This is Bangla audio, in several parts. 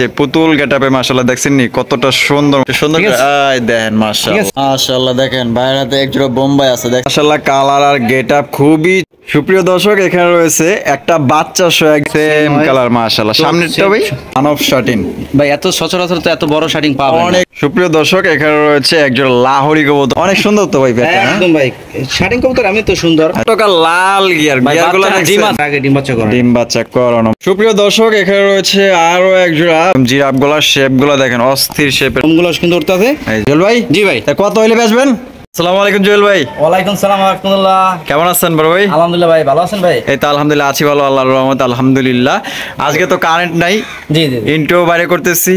যে পুতুল গেটআপে মাশাআল্লাহ দেখছেন নি কতটা সুন্দর সুন্দর আই দেখেন মাশাআল্লাহ মাশাআল্লাহ দেখেন বাইরেতে একজোড়া বোম্বাই আছে দেখেন মাশাআল্লাহ কালার আর গেটআপ খুবই সুপ্রিয় দর্শক এখানে রয়েছে একটা বাচ্চা সহ সেম কালার মাশাআল্লাহ সামনেরটা ভাই মানব শাটিন ভাই এত সচরাচর তো এত বড় শাটিং পাবেন না। অনেক সুপ্রিয় দর্শক এখানে রয়েছে একজোড়া লাহোরি কবুতর অনেক সুন্দর তো ভাই ব্যাটা একদম ভাই শাটিং কবুতর আমি তো সুন্দর টকা লাল গিয়ারগুলো দেখছেন আগে ডিম বাচ্চা করানো সুপ্রিয় দর্শক এখানে রয়েছে আরো একজোড়া জিরাফগুলা শেপগুলো দেখেন অস্থির শেপের আমগুলো সুন্দর উঠতেছে। জুয়েল ভাই জি ভাই তা কত হইলে বেচবেন? আসসালামু আলাইকুম জুয়েল ভাই। ওয়ালাইকুম সালাম ওয়া রাহমাতুল্লাহ। কেমন আছেন বড় ভাই? আলহামদুলিল্লাহ ভাই ভালো আছেন ভাই? এই তো আলহামদুলিল্লাহ আছি ভালো আল্লাহর রহমতে আলহামদুলিল্লাহ। আজকে তো কারেন্ট নাই, জি জি ইন্ট্রো বাইরে করতেছি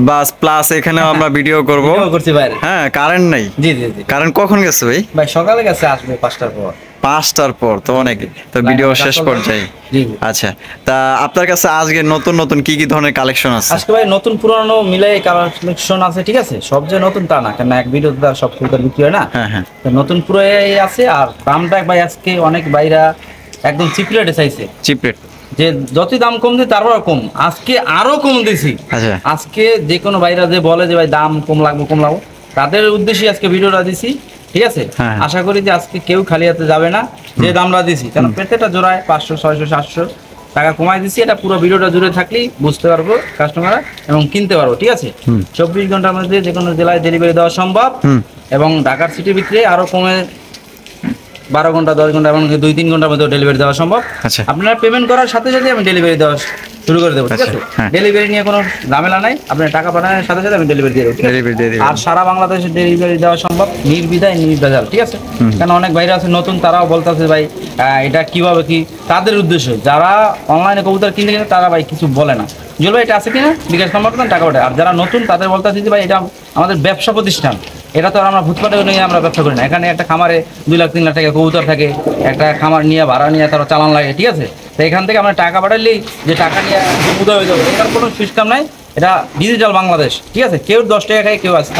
বাস প্লাস এখানে আমরা ভিডিও করব করছি ভাই। হ্যাঁ কারেন্ট নাই। জি জি জি কারেন্ট কখন গেছে ভাই? ভাই সকালে গেছে আসবে 5টার পর। 5টার পর তো অনেক তো ভিডিও শেষ পর্যায়ে। জি আচ্ছা তা আপনার কাছে আজকে নতুন নতুন কি কি ধরনের কালেকশন আছে? আজকে ভাই নতুন পুরানো মিলে কালেকশন আছে ঠিক আছে, সব যে নতুন তা না, কারণ এক ভিডিওতে আর সব ফুলটা বিক্রি হয় না। হ্যাঁ হ্যাঁ তো নতুন পুরো আছে আর দামটা ভাই আজকে অনেক বাইরা একদম চিপ রেটে চাইছে, চিপ রেট যে যতই দাম কম দিই তারপর কম, আজকে আরো কম দিছি। আচ্ছা আজকে যে কোনো বাইরা যে বলে যে ভাই দাম কম লাগবে তাদের উদ্দেশ্যে আজকে ভিডিওটা দিছি ঠিক আছে। হ্যাঁ। আশা করি যে আজকে কেউ খালি হাতে যাবে না, যে দামটা দিছি কারণ প্রত্যেকটা জোড়ায় 500 600 700 টাকা কমাই দিছি। এটা পুরো ভিডিওটা জুড়ে থাকলেই বুঝতে পারবো কাস্টমাররা এবং কিনতে পারবো ঠিক আছে। 24 ঘন্টার মধ্যে যে কোনো জেলায় ডেলিভারি দেওয়া সম্ভব এবং ঢাকার সিটির ভিতরে আরো কমে 12 ঘন্টা 10 ঘন্টা এবং 2-3 ঘন্টার মধ্যে ডেলিভারি দেওয়া সম্ভব। আচ্ছা আপনারা পেমেন্ট করার সাথে সাথে আমি ডেলিভারি দেওয়া শুরু করে দেবো ঠিক আছে। হ্যাঁ। ডেলিভারি নিয়ে কোনো ঝামেলা নাই, আপনার টাকা পাঠানোর সাথে সাথে আমি ডেলিভারি দিয়ে দেবো ঠিক আছে? ডেলিভারি দিয়ে দিবেন। আর সারা বাংলাদেশে ডেলিভারি দেওয়া সম্ভব নির্বিধায় নির্ভেজাল ঠিক আছে। কারণ অনেক ভাইরা আছে নতুন, তারাও বলতেছে ভাই এটা কিভাবে কি, তাদের উদ্দেশ্য যারা অনলাইনে কবুতর কিনতে গেলে তারা ভাই কিছু বলে না, জল ভাই এটা আছে কিনা বিকাশ নম্বর দেন টাকা পাঠায়। আর যারা নতুন তাদের বলতেছি যে ভাই এটা আমাদের ব্যবসা প্রতিষ্ঠান, এটা তো আর আমরা ভূতপাটে নিয়ে আমরা ব্যবসা করি না। এখানে একটা খামারে 2 লাখ 3 লাখ টাকা কবুতর থাকে, একটা খামার নিয়ে ভাড়া নিয়ে তারা চালান লাগে ঠিক আছে। তো এখান থেকে আমরা টাকা পাঠালেই যে টাকা নিয়ে উদয় হয়ে যাবে এটার কোনো সিস্টেম নাই। এটা ডিজিটাল বাংলাদেশ ঠিক আছে, কেউ 10 টাকা খায় কেউ আছে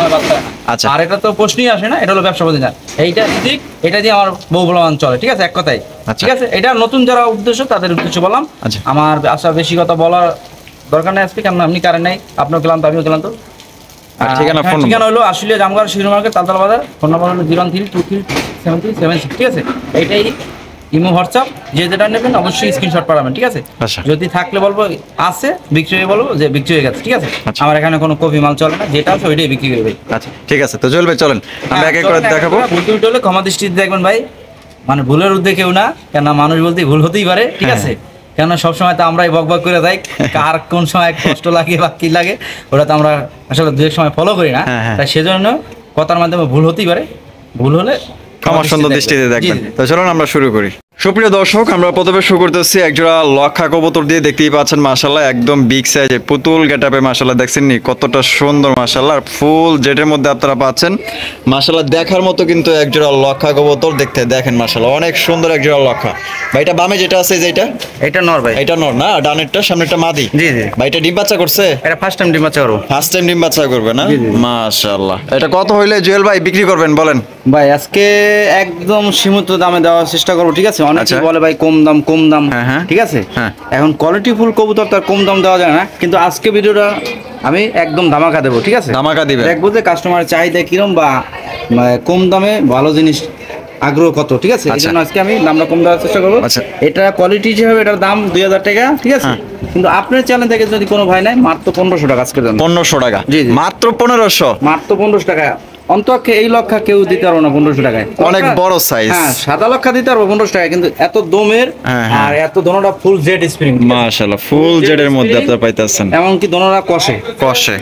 আচ্ছা। আর এটা তো প্রশ্নই আসে না, এটা হলো ব্যবসা প্রতিষ্ঠান। এইটা ঠিক, এটা দিয়ে আমার বহুবলমান চলে ঠিক আছে, এক কথাই ঠিক আছে। এটা নতুন যারা উদ্দেশ্য তাদের উদ্দেশ্য বললাম। আচ্ছা। আমার আশা বেশি কথা বলার দরকার নাই আজকে, কারণ আপনি কারেন্ট নাই, আপনিও ক্লান্ত আমিও ক্লান্ত। ঠিকানা হলো আশুলিয়া জামগাড় শিশু মার্কেট তালতলা বাজার, ফোন নাম্বার হলো 013237376 ঠিক আছে। এইটাই ইমো হোয়াটসঅ্যাপ, যে যেটা নেবেন অবশ্যই স্ক্রিনশট পাঠাবেন ঠিক আছে। আচ্ছা। যদি থাকলে বলবো আছে, বিক্রি হয়ে বলবো যে বিক্রি হয়ে গেছে ঠিক আছে। আচ্ছা। আমার এখানে কোনো কপি মাল চলে না, যেটা আছে ওইটাই বিক্রি করবে। আচ্ছা ঠিক আছে তো চলবে চলেন আমরা এক এক করে দেখাবো। ভুল টুল হলে ক্ষমা দৃষ্টিতে দেখবেন ভাই, মানে ভুলের ঊর্ধ্বে কেউ না, কেন মানুষ বলতে ভুল হতেই পারে ঠিক আছে। কেন সবসময় তো আমরাই বকবক করে যাই, কার কোন সময় কষ্ট লাগে বা কি লাগে ওটা তো আমরা আসলে দু এক সময় ফলো করি না। তাই সেজন্য কথার মাধ্যমে ভুল হতেই পারে, ভুল হলে ক্ষমা সুন্দর দৃষ্টিতে দেখবেন। তো চলুন আমরা শুরু করি। সুপ্রিয় দর্শক আমরা প্রথমে শুরু করতেছি একজোড়া লক্ষা কবুতর দিয়ে, দেখতেই পাচ্ছেন মাশাআল্লাহ একদম বিগ সাইজের পুতুল গেটআপে মাশাআল্লাহ দেখছেন নি কতটা সুন্দর মাশাআল্লাহ, আর ফুল জেটের মধ্যে আপনারা পাচ্ছেন মাশাআল্লাহ দেখার মতো কিন্তু একজোড়া লক্ষা কবুতর দেখতে দেখেন মাশাআল্লাহ অনেক সুন্দর একজোড়া লক্ষা। ভাই এটা বামে যেটা আছে যেটা এটা নর ভাই, এটা নর না, ডানেরটা সামনেরটা মাদি। জি জি ভাই এটা ডিম বাচ্চা করছে? এটা ফার্স্ট টাইম ডিম বাচ্চা করবো। ফার্স্ট টাইম ডিম বাচ্চা করবে না? মাশাআল্লাহ। এটা কত হইলে জুয়েল ভাই বিক্রি করবেন বলেন? ভাই আজকে একদম সীমিত দামে দেওয়ার চেষ্টা করবো ঠিক আছে। অনেকে বলে ভাই কম দাম ঠিক আছে। এখন কোয়ালিটি ফুল কবুতর তার কম দাম দেওয়া যায় না, কিন্তু আজকে ভিডিওটা আমি একদম ধামাকা দেবো ঠিক আছে। ধামাকা দিবেন, দেখবো যে কাস্টমারের চাহিদা কিরম বা কম দামে ভালো জিনিস আগ্রহ কত ঠিক আছে। এই জন্য আজকে আমি দামটা কম দেওয়ার চেষ্টা করবো। এটা কোয়ালিটি হিসেবে এটার দাম 2000 টাকা ঠিক আছে। কিন্তু আপনার চ্যানেল থেকে যদি কোনো ভাই নাই মাত্র 1500 টাকা আজকে দেন। 1500 টাকা? জি মাত্র 1500? মাত্র 1500 টাকা। অন্তকে এই লক্ষা কেউ দিতে পারবো না 1500 টাকায়, অনেক বড় সাইজ। হ্যাঁ সাদা লক্ষা দিতে পারবো 1500 টাকা, কিন্তু এত দমের আর এত দোনোটা ফুল জেড স্প্রিং মাশাআল্লাহ ফুল জেডের মধ্যে আপনারা পাইতেছেন, এমনকি দোনোটা কষে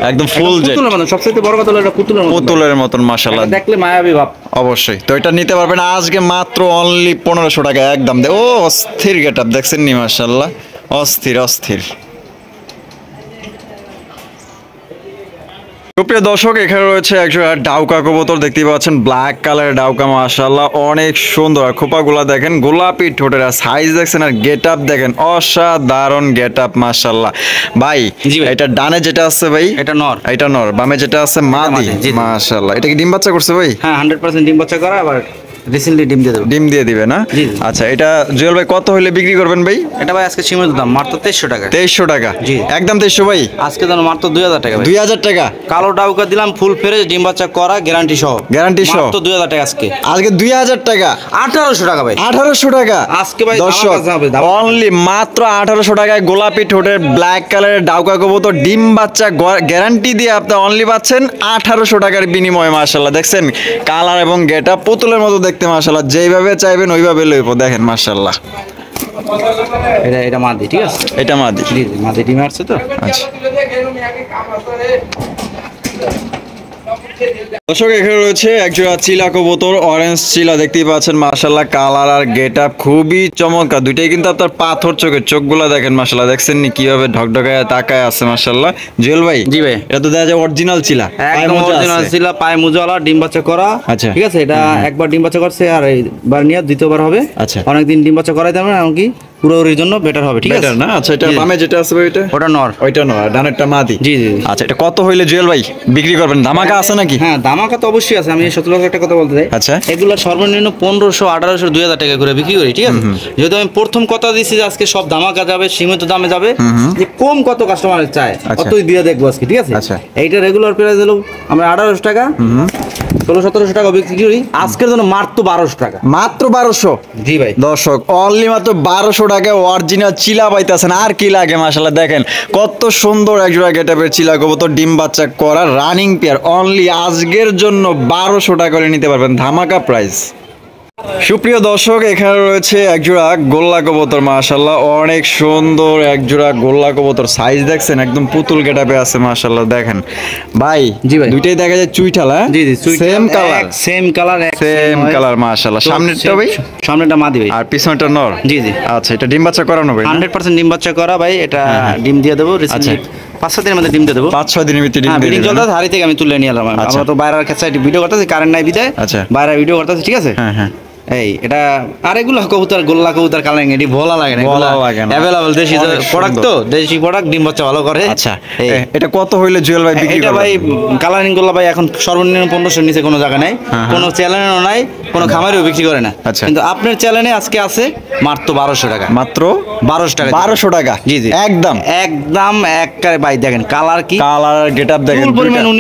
একদম ফুল জেড পুতুলের মতন। সবচেয়ে বড় কথা হলো এটা পুতুলের মতন মাশাআল্লাহ দেখলে মায়াবী ভাব। অবশ্যই তো এটা নিতে পারবেন আজকে মাত্র অনলি 1500 টাকা একদম। ও অস্থির গেটআপ দেখছেন নি মাশাআল্লাহ, অস্থির অস্থির। সুপ্রিয় দর্শক এখানে রয়েছে একজোড়া ডাউকা কবুতর, দেখতেই পাচ্ছেন ব্ল্যাক কালারের ডাউকা মাশাআল্লাহ অনেক সুন্দর। আর খোপাগুলা দেখেন গোলাপি ঠোঁটের, সাইজ দেখছেন আর গেটআপ দেখেন অসাধারণ গেটআপ মাশাআল্লাহ। ভাই এটা ডানে যেটা আছে ভাই এটা নর, বামে যেটা আছে মাদি মাশাআল্লাহ। এটা কি ডিম বাচ্চা করছে ভাই? হ্যাঁ 100% ডিম বাচ্চা করা, আবার রিসেন্টলি ডিম দিয়ে দেবো। ডিম দিয়ে দিবে না? জি। আচ্ছা, এটা জুয়েল ভাই কত হইলে বিক্রি করবেন ভাই? এটা ভাই আজকে সীমিত দাম মাত্র 2300 টাকা। 2300 টাকা? জি। একদম 2300 ভাই? আজকে দাম মাত্র 2000 টাকা ভাই। 2000 টাকা? কালো ডাউকা দিলাম ফুল ফ্রেশ ডিম বাচ্চা করা গ্যারান্টি সহ। গ্যারান্টি সহ? মাত্র 2000 টাকা আজকে। আজকে 2000 টাকা? 1800 টাকা ভাই। 1800 টাকা আজকে ভাই দর্শক, ধামাকা যাবে, অনলি মাত্র 1800 টাকায় গোলাপি ঠোঁটের ব্ল্যাক কালারের ডাউকা কবুতর ডিম বাচ্চা গ্যারান্টি দিয়ে আপনি অনলি পাচ্ছেন 1800 টাকার বিনিময়ে। মাশাআল্লাহ, দেখছেন কালার এবং গেটা পুতুলের মতো দেখতে। মাশাআল্লাহ, যেইভাবে চাইবেন ওইভাবে লইব। দেখেন মাশাআল্লাহ, এটা মাদি, ঠিক আছে? এটা মাদি? জি জি, মাদি ডিমে আসছে তো। আচ্ছা দর্শক, এখানে রয়েছে একজোড়া চিলা কবুতর, অরেঞ্জ চিলা দেখতেই পাচ্ছেন। মাশাআল্লাহ, কালার আর গেটআপ খুবই চমৎকার। দুইটাই কিন্তু আপনার পাথর চোখের, চোখগুলা দেখেন মাশাআল্লাহ, দেখছেন নি কিভাবে ঢকঢকায় তাকায় আছে মাশাআল্লাহ। জুয়েল ভাই? জি ভাই। এটা তো দেখা যায় অরিজিনাল চিলা, একদম অরিজিনাল ছিল, পায়ে মুজালা, ডিম বাচ্চা করা। আচ্ছা। ঠিক আছে, এটা একবার ডিম বাচ্চা করছে আর এইবার নিয়ে দ্বিতীয়বার হবে। আচ্ছা। অনেকদিন ডিম বাচ্চা করাই দেবেন, এমনকি পুরোপুরির জন্য বেটার হবে, ঠিক আছে? বেটার না? আচ্ছা, এটা জি। বামে যেটা আছে ভাই, এটা ওটা নর। ওইটা নয়, ডানেরটা মাদি? জি জি জি। আচ্ছা, এটা কত হইলে জুয়েল ভাই বিক্রি করবেন? ধামাকা আছে নাকি? হ্যাঁ, দামাকা তো অবশ্যই আছে। আমি 17 একটা কথা বলতে চাই। আচ্ছা। এগুলো সর্বনিম্ন 1500, 1800, 2000 টাকা করে বিক্রি করি, ঠিক আছে? যেহেতু আমি প্রথম কথা দিচ্ছি যে আজকে সব দামাকা যাবে, সীমিত দামে যাবে, যে কম কত কাস্টমার চায় আচ্ছা। কতই দিয়ে দেখবো আজকে, ঠিক আছে? আচ্ছা। এইটা রেগুলার প্রাইস হলো আমরা 1800 টাকা, 1600-1700 টাকা বিক্রি করি। আজকের জন্য মাত্র 1200 টাকা। মাত্র 1200? জি ভাই। দর্শক, অনলি মাত্র 1200 টাকায় অরিজিনাল চিলা পাইতেছেন। আর কি লাগে? মাশাআল্লাহ, দেখেন কত সুন্দর একজোড়া গেটআপের চিলা কবুতর ডিম বাচ্চা করা রানিং পেয়ার। অনলি আজকের জন্য 1200 টাকা করে নিতে পারবেন, ধামাকা প্রাইস। সুপ্রিয় দর্শক, এখানে রয়েছে একজোড়া গোল্লা কবুতর। মাশাআল্লাহ, অনেক সুন্দর একজোড়া গোল্লা কবুতর। সাইজ দেখছেন একদম পুতুল গেটআপে আছে মাশাআল্লাহ। দেখেন ভাই, জি ভাই। দুইটাই দেখা যায় চুইঠাল। হ্যাঁ জি জি, same colour? Same colour, same colour মাশাআল্লাহ। সামনেরটা ভাই? সামনেটা মাদি ভাই। আর পিছনেরটা নর? জি জি। আচ্ছা, এটা ডিম বাচ্চা করানো ভাই? 100% ডিম বাচ্চা করা ভাই। এটা ডিম দিয়ে দেবো রিসেন্টলি, 5-6 দিনের মধ্যে ডিম দিয়ে দেবো। 5-6 দিনের ভিতরে ডিম হ্যাঁ, দিয়ে বিডিং দিবেন? চলতে হাড়ি থেকে আমি তুলে নিয়ে এলাম। আচ্ছা। আমরা তো বাইরের কাছে ভিডিও করতেছি, কারেন্ট নাই বিদায়। আচ্ছা। বাইরে ভিডিও করতেছি, ঠিক আছে? হ্যাঁ হ্যাঁ। এই এটা আর এগুলো কবুতর, গোল্লা কবুতর কালারিং, এটি বলা লাগে না, বলা লাগে না। অ্যাভেলেবল দেশি অনেক প্রোডাক্ট তো, সুন্দর। দেশি প্রোডাক্ট, ডিম বাচ্চা ভালো করে। আচ্ছা, এই এটা কত হইলে জুয়েল ভাই বিক্রি এটা করবেন? ভাই কালারিং গোল্লা ভাই এখন সর্বনিম্ন 1500 নিচে কোনো জায়গা নাই, হ্যাঁ, কোনো চ্যানেলও নাই, কোনো খামারেও বিক্রি করে না। আচ্ছা। কিন্তু আপনার চ্যানেলে আজকে আছে মাত্র 1200 টাকা। মাত্র 1200 টাকা। 1200 টাকা? জি জি, একদম একদম একবারে ভাই। দেখেন কালার কি, কালার গেটআপ দেখেন, ফুল পরিমাণ দুইটা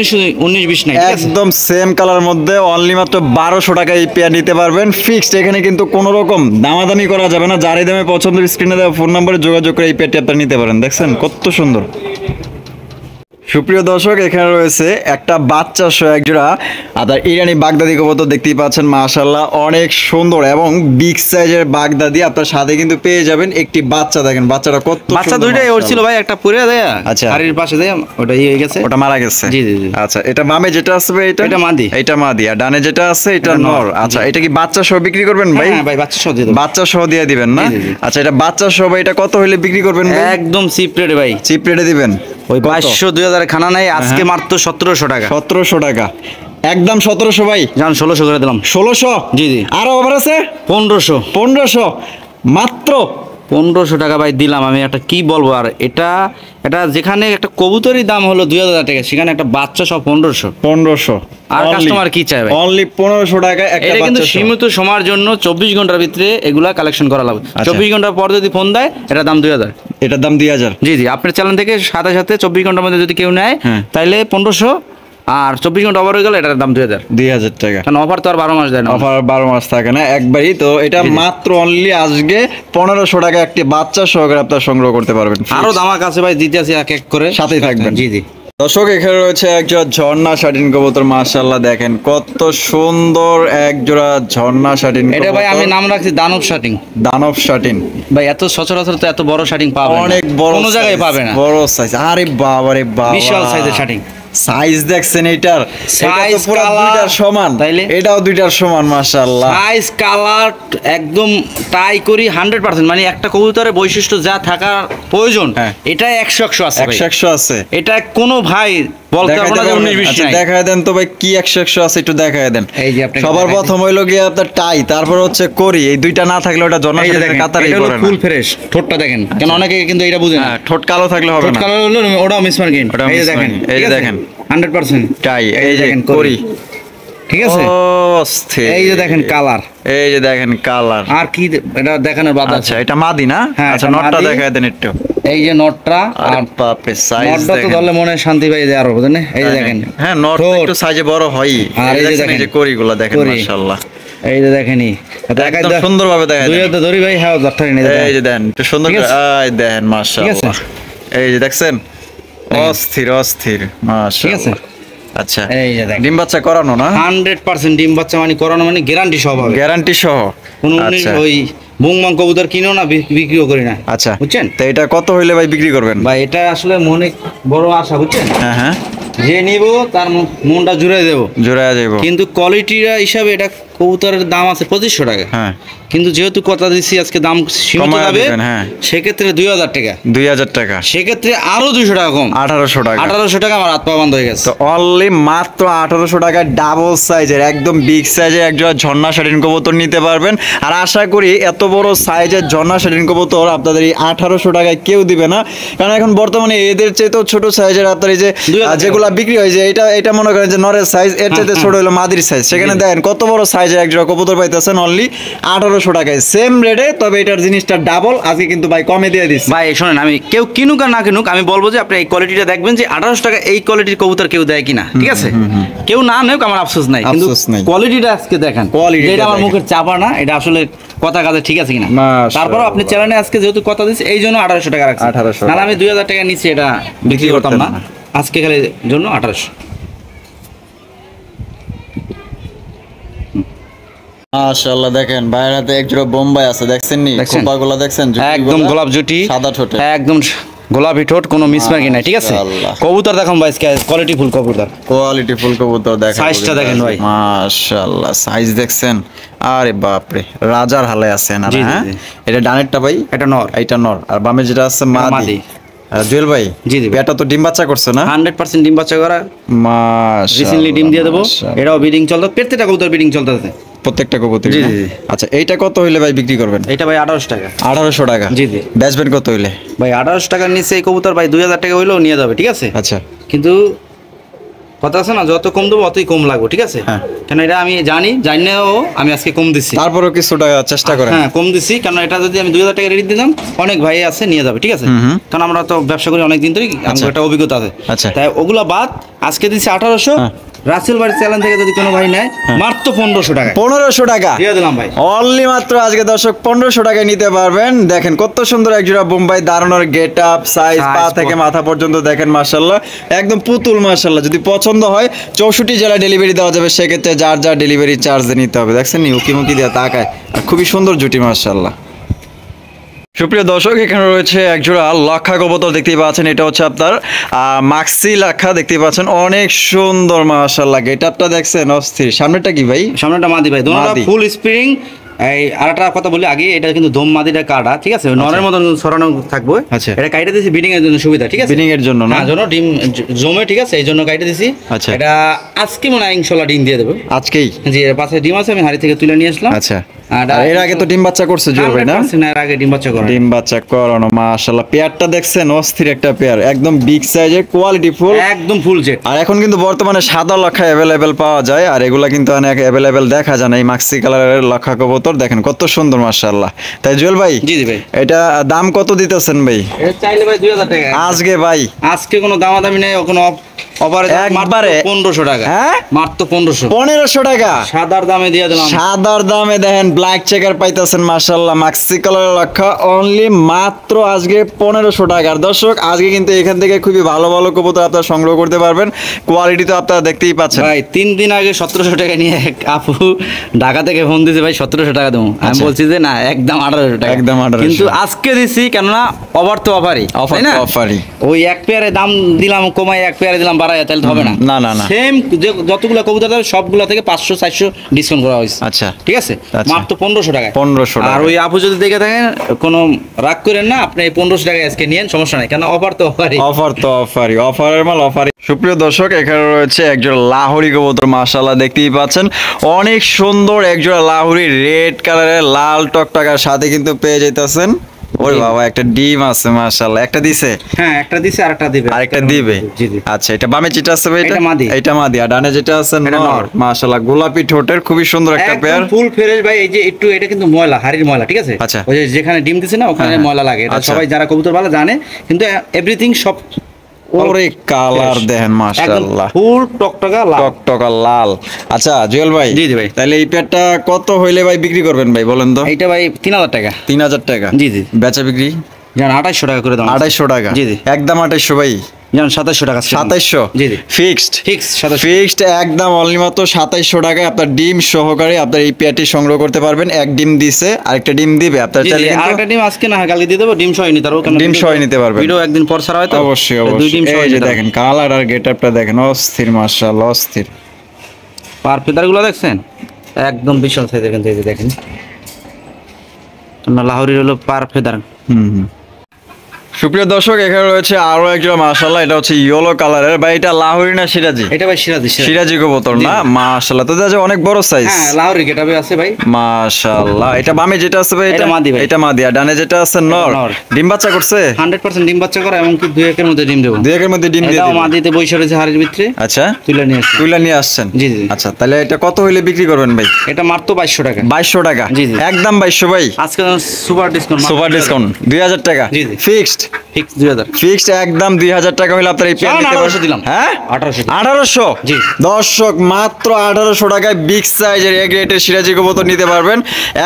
19-20 নাই, ঠিক আছে? একদম সেম কালার মধ্যে অনলি মাত্র 1200 টাকায় এই পেয়ার নিতে পারবেন ফিক্সড। এখানে কিন্তু কোনো রকম দামাদামি করা যাবে না। যার এই দামে পছন্দ, স্ক্রিনে দেওয়া ফোন নম্বরে যোগাযোগ করে এই পেয়ারটি আপনারা নিতে পারেন। দেখছেন কত সুন্দর। সুপ্রিয় দর্শক, এখানে রয়েছে একটা বাচ্চা সহ একজোড়া আপনার ইরানি বাগদাদি কবুতর দেখতেই পাচ্ছেন। মাশাআল্লাহ, অনেক সুন্দর এবং বিগ সাইজের বাগদাদি আপনার সাথে কিন্তু পেয়ে যাবেন একটি বাচ্চা। দেখেন বাচ্চাটা কত বাচ্চা সুন্দর, দুইটাই ওর ছিল মাশাআল্লাহ। ভাই, একটা পরে দেয়া আচ্ছা। হাড়ির পাশে দেয়া, ওটা হয়ে গেছে, ওটা মারা গেছে? জি জি জি। আচ্ছা, এটা বামে যেটা আছে ভাই, এটা মাদি। এটা মাদি, আর ডানে যেটা আছে এটা এটা নর। নর। আচ্ছা, এটা কি বাচ্চা সহ বিক্রি করবেন ভাই? হ্যাঁ ভাই, বাচ্চা সহ দিয়ে দেবো। বাচ্চা সহ দিয়ে দিবেন না? জি, জি, জি। আচ্ছা, এটা বাচ্চা সহ ভাই, এটা কত হইলে বিক্রি করবেন ভাই? একদম চিপ রেট ভাই। চিপ রেটে দিবেন? ওই কত? 2200-2000 খানা নাই, আজকে মাত্র 1700 টাকা। 1700 টাকা? একদম 1700 ভাই? জান 1600 করে দিলাম। 1600? জি জি। আরো ওভার আছে? 1500। 1500 মাত্র? 1500 টাকা ভাই দিলাম। আমি একটা কি বলবো আর, এটা এটা যেখানে একটা কবুতরের দাম হলো 2000 টাকা, সেখানে একটা বাচ্চা সব 1500। 1500? আর কাস্টমার কি চায় ভাই? অনলি 1500 টাকা একটা এটা কিন্তু বাচ্চা সহ। সীমিত সময়ের জন্য 24 ঘন্টার ভিতরে এগুলা কালেকশন করা লাগবে। আচ্ছা। 24 ঘন্টার পর যদি ফোন দেয়, এটার দাম 2000। এটার দাম 2000? জি জি, আপনার চ্যানেল থেকে সাথে সাথে 24 ঘন্টার মধ্যে যদি কেউ নেয়, হ্যাঁ। তাইলে 1500, আর 24 ঘন্টা ওভার হয়ে গেলে এটার দাম 2000। 2000 টাকা? কারণ অফার তো আর 12 মাস দেয় না। অফার 12 মাস থাকে না, একবারই তো। এটা মাত্র অনলি আজকে 1500 টাকা একটি বাচ্চা সহকারে আপনারা সংগ্রহ করতে পারবেন। আরো দামাক আছে ভাই, দিতে আছে এক এক করে, সাথেই থাকবেন। জি জি। দর্শক, এখানে রয়েছে একজোড়া ঝর্ণা শাটিন কবুতর। মাশাআল্লাহ, দেখেন কত সুন্দর একজোড়া ঝর্ণা শাটিন এটা ভাই আমি কবুতর। নাম রাখছি দানব শাটিং। দানব শাটিন? ভাই এত সচরাচর তো এত বড় শাটিং পাবে না, অনেক বড়, কোনো জায়গায় size, পাবে না। বড় সাইজ। আরে বাবা রে বাবা, বিশাল সাইজের শাটিং। সাইজ দেখছেন এটার? এটা তো Size, পুরো colour, দুইটার সমান। তাইলে? এটাও দুইটার সমান মাশাআল্লাহ। সাইজ কালার একদম টাই করি 100%, মানে একটা কবুতরের বৈশিষ্ট্য যা থাকার প্রয়োজন, হ্যাঁ। এটা 100 আছে ভাই। 100 আছে? এটা কোনো ভাই বলতে দেখাইতে পারবো না যে পারবেন? 19-20 আচ্ছা, নাই। দেখায় দেন তো ভাই, কি 100 আছে একটু দেখায় দেন। এই যে আপনাকে সবার দেখাই প্রথম হইলো গিয়ে আপনার টাই, তারপর হচ্ছে করি। এই দুইটা না থাকলে ওটা ঝর্ণা এই যে শাটিনের দেখেন, কাতারই এটা হলো পড়ে না। ফুল ফ্রেশ, ঠোঁটটা দেখেন, কেন অনেকে কিন্তু এটা বুঝে না। হ্যাঁ, ঠোঁট কালো থাকলে হবে ঠোঁট না। কালার হলো ওটাও মিসমার্কিং। ওটাও এই যে miss দেখেন, marking, এই যে ঠিক আছে? দেখেন। 100% টাই, এই যে দেখেন করি। ঠিক আছে, অস্থির। এই যে দেখেন কালার, এই যে দেখেন কালার। আর কি এটা দেখানোর বাদ আছে? আচ্ছা এটা মাদি না? হ্যাঁ, আচ্ছা এটা নটটা মাদি। দেখায় দেন একটু। এই যে নটটা, আরে আর বাপ রে, সাইজ নটটা তো দেখেন। ধরলে মনে হয় শান্তি পাই যায় আরো, বুঝলেন? এই যে দেখেন, হ্যাঁ নট ঠোঁট। একটু সাইজে বড় হয়। আর এই যে দেখেন এই যে দেখেন কড়িগুলো দেখেন কড়ি। মাশাআল্লাহ। এই যে দেখেনি একদম সুন্দরভাবে দেখায় দুই দেন। হাতে ধরি ভাই, হ্যাঁ ধরতে নেই। এই যে দেন একটু সুন্দর ঠিক করে, আছে? আয় দেখেন মাশাআল্লাহ। এই যে দেখছেন, অস্থির অস্থির মাশাআল্লাহ। আচ্ছা এই যে দেখেন, ডিম বাচ্চা করানো না? 100% ডিম বাচ্চা মানে করানো, মানে গ্যারান্টি সব হবে, গ্যারান্টি সহ। কোনো আচ্ছা ওই বুংমাং কবুতর কিনেও না, বিক্রিও করি না। আচ্ছা বুঝছেন তো এটা কত হইলে ভাই বিক্রি করবেন? ভাই? এটা আসলে মনে বড় আশা, বুঝছেন? হ্যাঁ হ্যাঁ, যে নিব তার মনটা জুড়ে দেবো, জোড়ায় যাইব। কিন্তু কোয়ালিটিটা হিসাবে এটা কবুতরের দাম আছে 2500 টাকা। হ্যাঁ কিন্তু যেহেতু কথা দিচ্ছি আজকে দাম সীমিত কমায় যাবে, দিবেন, হ্যাঁ। সেক্ষেত্রে 2000 টাকা, 2000 টাকা, সেক্ষেত্রে আরো 200 টাকা কম, 1800 টাকা। 1800 টাকা। আমার হাত পা বন্ধ হয়ে গেছে। তো অনলি মাত্র 1800 টাকায় ডাবল সাইজের একদম বিগ সাইজের একজোড়া ঝর্ণা শাটিন কবুতর নিতে পারবেন। আর আশা করি এত বড় সাইজের ঝর্ণা শাটিন কবুতর আপনাদের এই 1800 টাকায় কেউ দিবে না, কারণ এখন বর্তমানে এদের চেয়েতেও ছোট সাইজের আপনার এই যে 2000 যেগুলা বিক্রি হয়, যে এটা মনে করেন যে নরের সাইজ, এর চাইতে ছোট হলো মাদির সাইজ, সেখানে দেখেন কত বড় সাইজের একজোড়া কবুতর পাইতেছেন অনলি 1800 টাকায় সেম রেটে। তবে এটার জিনিসটা ডাবল, আজকে কিন্তু ভাই কমে দিয়ে দিচ্ছি। ভাই শোনেন, আমি কেউ কিনুক আর না কিনুক, আমি বলবো যে আপনি এই কোয়ালিটিটা দেখবেন যে 1800 টাকা এই কোয়ালিটির কবুতর কেউ দেয় কিনা, ঠিক আছে? কেউ না নেক আমার আফসোস নাই, কিন্তু আফসোস নাই। কোয়ালিটিটা আজকে দেখেন, কোয়ালিটিটা এটা আমার দেখেন। মুখের চাপা না, এটা আসলে কথা কাজে ঠিক আছে কিনা। মাশাআল্লাহ। তারপরও আপনি চ্যানেলে আজকে যেহেতু কথা দিচ্ছি, এই জন্য 1800 টাকা রাখছি। 1800 নাহলে আমি 2000 টাকা নিচ্ছি, এটা বিক্রি করতাম না। আজকে খালি জন্য 1800। মাশাআল্লাহ, দেখেন বাইরের হাতে একজোড়া বোম্বাই আছে, দেখছেন নি? দেখছেন? খোপাগুলো দেখছেন? একদম গোলাপ জুটি, সাদা ঠোঁটে, একদম গোলাপি ঠোঁট, কোনো মিসমার্কি নাই, ঠিক আছে? মাশাআল্লাহ। কবুতর দেখুন ভাই, কোয়ালিটি ফুল কবুতর। কোয়ালিটি ফুল কবুতর দেখেন, সাইজটা দেখেন ভাই। মাশাআল্লাহ সাইজ দেখছেন? আরে বাপ রে, রাজার হালে আছে না? জি, জি, হ্যাঁ জি। এটা ডানেরটা ভাই, এটা নর, এইটা নর, আর বামে যেটা আছে মাদি। মাদি। জুয়েল ভাই, জি, জি ভাই। এটা তো ডিম বাচ্চা করছে না? 100% ডিম বাচ্চা করা, মাশাআল্লাহ, রিসেন্টলি ডিম দিয়ে দেবো। মাশাআল্লাহ। এটাও বিডিং চলতে, প্রত্যেকটা কবুতর বিডিং চলতেছে। প্রত্যেকটা কবুতর? জি, জি, জি। আচ্ছা এইটা কত হইলে ভাই বিক্রি করবেন? এটা ভাই 1800 টাকা। 1800 টাকা? জি, জি। বেচবেন কত হইলে? ভাই 1800 টাকার নিচে এই কবুতর ভাই 2000 টাকা হইলেও নিয়ে যাবে, ঠিক আছে? আচ্ছা কিন্তু কথা আছে না, যত কম দেবো অতই কম লাগবে, ঠিক আছে? হ্যাঁ। কেন এটা আমি জানিও আমি আজকে কম দিচ্ছি। তারপরেও কিছু টাকা চেষ্টা করেন। হ্যাঁ কম দিচ্ছি, কারণ এটা যদি আমি 2000 টাকা রেট দিতাম, অনেক ভাই আছে নিয়ে যাবে, ঠিক আছে? কারণ আমরা তো ব্যবসা করি অনেক দিন ধরে, আমার একটা অভিজ্ঞতা আছে। আচ্ছা। তাই ওগুলা বাদ আজকে দিচ্ছি 1800। হ্যাঁ। রাসেল বাড়ির চ্যানেল থেকে যদি কোনো ভাই নেয়, মাত্র 1500 টাকা 1500 টাকা দিয়ে দিলাম ভাই। অনলি মাত্র আজকে দর্শক 1500 টাকায় নিতে পারবেন। দেখেন কত সুন্দর একজোড়া বোম্বাই, দারুণের গেট আপ, সাইজ, পা Size, থেকে মাথা পর্যন্ত দেখেন মাশাআল্লাহ, একদম পুতুল মাশাআল্লাহ। যদি পছন্দ হয় 64 জেলায় ডেলিভারি দেওয়া যাবে, সেক্ষেত্রে যার যার ডেলিভারি চার্জ নিতে হবে। দেখছেন নি উকি মুকি দিয়ে তাকায়, আর খুবই সুন্দর জুটি মাশাআল্লাহ। সুপ্রিয় দর্শক, এখানে রয়েছে একজোড়া লাক্ষা কবুতর, দেখতেই পাচ্ছেন। এটা হচ্ছে আপনার মাক্সি লাক্ষা, দেখতেই পাচ্ছেন, অনেক সুন্দর মাশাআল্লাহ। গেটআপটা দেখছেন অস্থির। সামনেটা কি ভাই? সামনেটা মাদি ভাই, দোনোটা মাদি। ফুল স্প্রিং। এই আরেকটা কথা বলি আগে, এটা কিন্তু দম মাদিটা কাটা, ঠিক আছে? নরের মতন ছড়ানো থাকবে। আচ্ছা। এটা কাইটে দিছি বিডিং এর জন্য সুবিধা, ঠিক আছে? বিডিং এর জন্য না? হ্যাঁ, জন্য ডিম জমে, ঠিক আছে? এই জন্য কাইটে দিছি। আচ্ছা। এটা আজকে মনে হয় ইনশাআল্লাহ ডিম দিয়ে দেবে। আজকেই? জি, এর পাশে ডিম আছে, আমি হাড়ি থেকে তুলে নিয়ে আসলাম। আচ্ছা। আর আর এর আগে তো ডিম বাচ্চা করছে জোর ভাই না? 100% এর আগে ডিম বাচ্চা করে। ডিম বাচ্চা করানো মাশাআল্লাহ। পেয়ারটা দেখছেন অস্থির একটা পেয়ার, একদম বিগ সাইজের, কোয়ালিটি ফুল, একদম ফুল জেট। আর এখন কিন্তু বর্তমানে সাদা লক্ষা অ্যাভেলেবেল পাওয়া যায়, আর এগুলা কিন্তু অনেক অ্যাভেলেবেল দেখা যায় না। এই মাক্সি কালারের লক্ষা কবুতর দেখেন কত সুন্দর মাশাআল্লাহ। তাই জুয়েল ভাই, জি জি ভাই, এটা দাম কত দিতেছেন ভাই এটা চাইলে ভাই 2000 টাকা আজকে ভাই? আজকে কোনো দামাদামি নেই, কোনো অফারে একবারে 1500 টাকা। হ্যাঁ মাত্র 1500 1500 টাকা সাদার দামে দিয়ে দিলাম। সাদার দামে দেখেন ব্ল্যাক চেকার পাইতেছেন মাশাআল্লাহ, মাক্সি কালারের লক্ষা অনলি মাত্র আজকে 1500 টাকার। দর্শক আজকে কিন্তু এখান থেকে খুবই ভালো ভালো কবুতর আপনারা সংগ্রহ করতে পারবেন, কোয়ালিটি তো আপনারা দেখতেই পাচ্ছেন। ভাই 3 দিন আগে 1700 টাকা নিয়ে এক আপু ঢাকা থেকে ফোন দিয়েছে, ভাই 1700 টাকা দেবো। আমি আচ্ছা। বলছি যে না, একদম 1800 টাকা। একদম 1800। কিন্তু আজকে দিছি, কেননা অফার তো অফারই, অফার তাই না? তো অফারই। ওই এক পেয়ারে দাম দিলাম কমাই, এক পেয়ারে দিলাম বাড়াই, তাহলে তো হবে না। না, না, না। সেম যতগুলো কবুতর আছে সবগুলো থেকে 500 400 ডিসকাউন্ট করা হয়েছে। আচ্ছা। ঠিক আছে, আচ্ছা। মাত্র 1500 টাকা। 1500 টাকা। আর ওই আপু যদি দেখে থাকেন, কোনো রাগ করেন না, আপনি এই 1500 টাকায় আজকে নিয়েন, সমস্যা নাই, কেন অফার তো অফারই। অফার তো অফারই, অফারের মাল অফারই। সুপ্রিয় দর্শক, এখানে রয়েছে একজোড়া লাহোরি কবুতর মাশাআল্লাহ, দেখতেই পাচ্ছেন অনেক সুন্দর একজোড়া লাহোরি, রেড কালারের লাল টকটকার সাথে কিন্তু পেয়ে যাইতেছেন ওরে বাবা একটা ডিম আছে মাশাআল্লাহ, একটা দিছে? হ্যাঁ একটা দিছে আর একটা দিবে। আরেকটা দিবে? জি জি। আচ্ছা, এটা বামে যেটা আছে ভাই এটা মাদি। এটা মাদি, আর ডানে যেটা আছে এটা নর। নর। মাশাআল্লাহ গোলাপি ঠোঁটের খুবই সুন্দর একটা পেয়ার। ফুল ফ্রেশ ভাই। এই যে একটু এটা কিন্তু ময়লা, হাড়ির ময়লা, ঠিক আছে? আচ্ছা। ওই যে যেখানে ডিম দিছে না ওখানে হ্যাঁ, ময়লা লাগে, এটা আচ্ছা। সবাই যারা কবুতর ভালো জানে, কিন্তু এভরিথিং সব ওরে কালার দেখেন মাশাআল্লাহ, ফুল টকটকা লাল। টকটকা লাল। আচ্ছা জুয়েল ভাই, জি জি ভাই। তাহলে এই পেয়ারটা কত হইলে ভাই বিক্রি করবেন ভাই বলেন তো? এইটা ভাই 3000 টাকা। 3000 টাকা? জি জি। বেচা বিক্রি জান 2800 টাকা করে দাম। 2800 টাকা? জি জি। একদম 2800 ভাই? জান 2700 টাকা। 2700? জি জি। ফিক্সড? ফিক্স 2700। ফিক্সড একদম অনলি মাত্র 2700 টাকায় আপনার ডিম সহকারে আপনার এই পেয়ারটি সংগ্রহ করতে পারবেন। এক ডিম দিছে, আরেকটা ডিম দিবে আপনার জি চাইলে জি। কিন্তু আরেকটা ডিম আজকে না হয় কালকে দিয়ে দেবো, ডিম সহ নিতে পারবো। কারণ ডিম সহ নিতে পারবেন। ভিডিও একদিন পর ছাড়া হয় তো। অবশ্যই দুই অবশ্যই। ডিম সহ এই যে নিতে দেখেন কালার আর গেটআপটা দেখেন, অস্থির মাশাআল্লাহ অস্থির। পার ফেদার গুলো দেখছেন একদম বিশাল সাইজ। দেখেন এই যে দেখেন আপনার লাহোরির হলো পার ফেদার। হুম। সুপ্রিয় দর্শক, এখানে রয়েছে আরো একজন মাশাআল্লাহ, এটা হচ্ছে ইয়েলো কালারের। ভাই এটা লাহোরি না সিরাজি? এটা ভাই সিরাজি। সিরাজি কবুতর না? মাশাআল্লাহ, তো দেখা অনেক বড় সাইজ। হ্যাঁ লাহোরি গেটাবে আছে ভাই। মাশাআল্লাহ। এটা বামে যেটা আছে ভাই এটা মাদি ভাই। এটা মাদি, আর ডানে যেটা আছে নর। নর। ডিম বাচ্চা করছে? 100% ডিম বাচ্চা করা, এবং কি 2-1 মধ্যে ডিম দেবো। 2-1 মধ্যে ডিম দিয়ে এটাও দিবেন? মাদিতে বৈশা রয়েছে হাড়ির ভিতরে, আচ্ছা, তুলে নিয়ে আসছে। তুইলা নিয়ে আসছেন? জি জি। আচ্ছা, তাহলে এটা কত হইলে বিক্রি করবেন ভাই? এটা মাত্র 2200 টাকা। 2200 টাকা? জি জি। একদম 2200 ভাই? আজকে সুপার ডিসকাউন্ট। সুপার ডিসকাউন্ট 2000 টাকা? জি জি। ফিক্সড? ফিক্স 2000। ফিক্সড একদম 2000 টাকা হইলে আপনার এই পেয়ার নিতে 1800 দিলাম। হ্যাঁ 1800। 1800? জি। দর্শক মাত্র 1800 টাকায় বিগ সাইজের এ গ্রেডের সিরাজি কবুতর নিতে পারবেন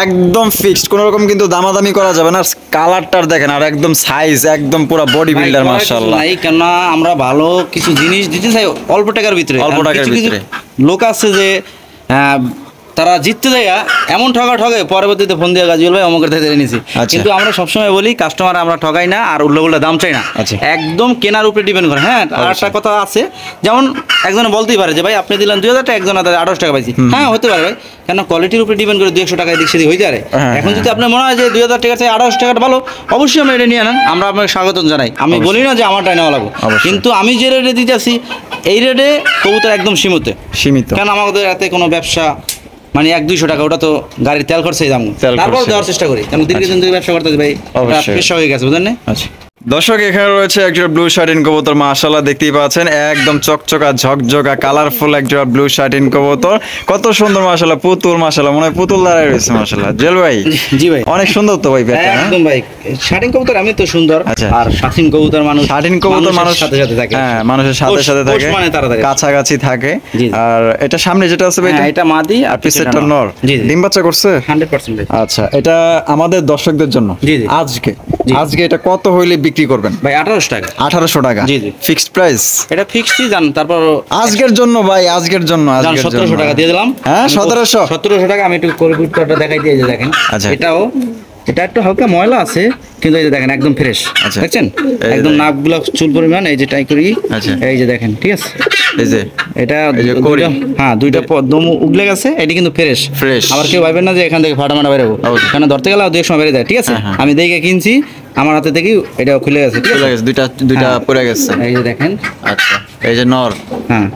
একদম ফিক্সড। কোনো রকম কিন্তু দামাদামি করা যাবে না। কালারটার দেখেন আর একদম সাইজ একদম পুরো বডি বিল্ডার মাশাআল্লাহ। এই কেন আমরা ভালো কিছু জিনিস দিতে চাই অল্প টাকার ভিতরে। অল্প টাকার কিছু কিছু ভিতরে। লোক আছে যে তারা জিততে দেয় এমন ঠগে পরবর্তীতে ফোন দিয়ে গাজুল ভাই অমুকের থেকে নিয়েছি। আচ্ছা। কিন্তু আমরা সবসময় বলি কাস্টমার আমরা ঠগাই না আর উল্টো দাম চাই না। আচ্ছা। একদম কেনার উপরে ডিপেন্ড করে। হ্যাঁ আর একটা কথা আছে, যেমন একজনে বলতেই পারে যে ভাই আপনি দিলেন 2000 টাকা, একজন 2800 টাকা পাইছি। হ্যাঁ হতে পারে ভাই, কেন কোয়ালিটির উপরে ডিপেন্ড করে 200 টাকা এদিক সেদিক হয়ে যায়। হ্যাঁ, এখন যদি আপনার মনে হয় যে 2000 টাকা থেকে 2800 টাকাটা ভালো, অবশ্যই আমরা এটা নিয়ে নেন, আমরা আপনাকে স্বাগত জানাই। আমি বলি না যে আমারটাই নেওয়া লাগবে, অবশ্যই। কিন্তু আমি যে রেটে দিতেছি এই রেটে কবুতর একদম সীমিত। কেন আমাদের এতে কোনো ব্যবসা মানে 100-200 টাকা, ওটা তো গাড়ির তেল খরচেই দাম। তেল তারপর খরচে। দেওয়ার চেষ্টা করি, কারণ দীর্ঘদিন ধরে ব্যবসা করতে ভাই অবশ্যই। পেশা হয়ে গেছে, বুঝলেন না? আচ্ছা দর্শক, এখানে রয়েছে একজোড়া ব্লু শার্টিন কবুতর মাশাআল্লাহ, দেখতেই পাচ্ছেন একদম চকচকা ঝকঝকা কালারফুল একজোড়া ব্লু শার্টিন কবুতর। কত সুন্দর মাশাআল্লাহ, পুতুল মাশাআল্লাহ, মনে হয় পুতুল দাঁড়ায় রয়েছে মাশাআল্লাহ। জেল ভাই? জি ভাই। অনেক সুন্দর তো ভাই পেয়ারটা। হ্যাঁ? একদম ভাই, শাটিন কবুতর আমি তো সুন্দর। আচ্ছা। আর শাটিন কবুতর মানুষ, শাটিন কবুতর মানুষ সাথে সাথে থাকে। হ্যাঁ, মানুষের সাথে সাথে পোষ থাকে, মানে তাড়াতাড়ি। কাছাকাছি থাকে। জি। আর এটা সামনে যেটা আছে ভাই হ্যাঁ, এটা মাদি আর পিছেরটা নর। জি জি। ডিম বাচ্চা করছে? 100% ভাই। আচ্ছা, এটা আমাদের দর্শকদের জন্য জি, জি। আজকে এটা কত হইলে বিক্রি করবেন? ভাই 1800 টাকা। 1800 টাকা? জি, জি। Fixed price? এটা ফিক্সডই জান। তারপর আজকের জন্য ভাই, আজকের জন্য 1700 টাকা দিয়ে দিলাম। হ্যাঁ 1700 টাকা। আমি একটু কম্পিউটারটা দেখাই দিয়ে, এই যে দেখেন। আচ্ছা। এটা একটু হালকা ময়লা আছে, কিন্তু এই যে দেখেন একদম ফ্রেশ। আচ্ছা। দেখছেন এই একদম দেখেন। নাকগুলো চুল পরিমাণ, এই যে টাই করি। আচ্ছা। এই যে দেখেন, ঠিক আছে। এই যে এটা এই যে করি। হ্যাঁ দুইটা দম উগলে গেছে, এটি কিন্তু ফ্রেশ। Fresh। আবার কেউ ভাবেন না যে এখান থেকে ফাটামাটা বেরোবো, অবশ্যই। কারণ ধরতে গেলে দু এক সময় বেড়ে যায়, ঠিক আছে। হ্যাঁ, হ্যাঁ। আমি দেখে কিনছি, আমার হাতে থেকেই এটা খুলে গেছে, ঠিক চলে আছে। গেছে, দুইটা হ্যাঁ। পড়ে গেছে। এই যে দেখেন। আচ্ছা, এই যে নর। হ্যাঁ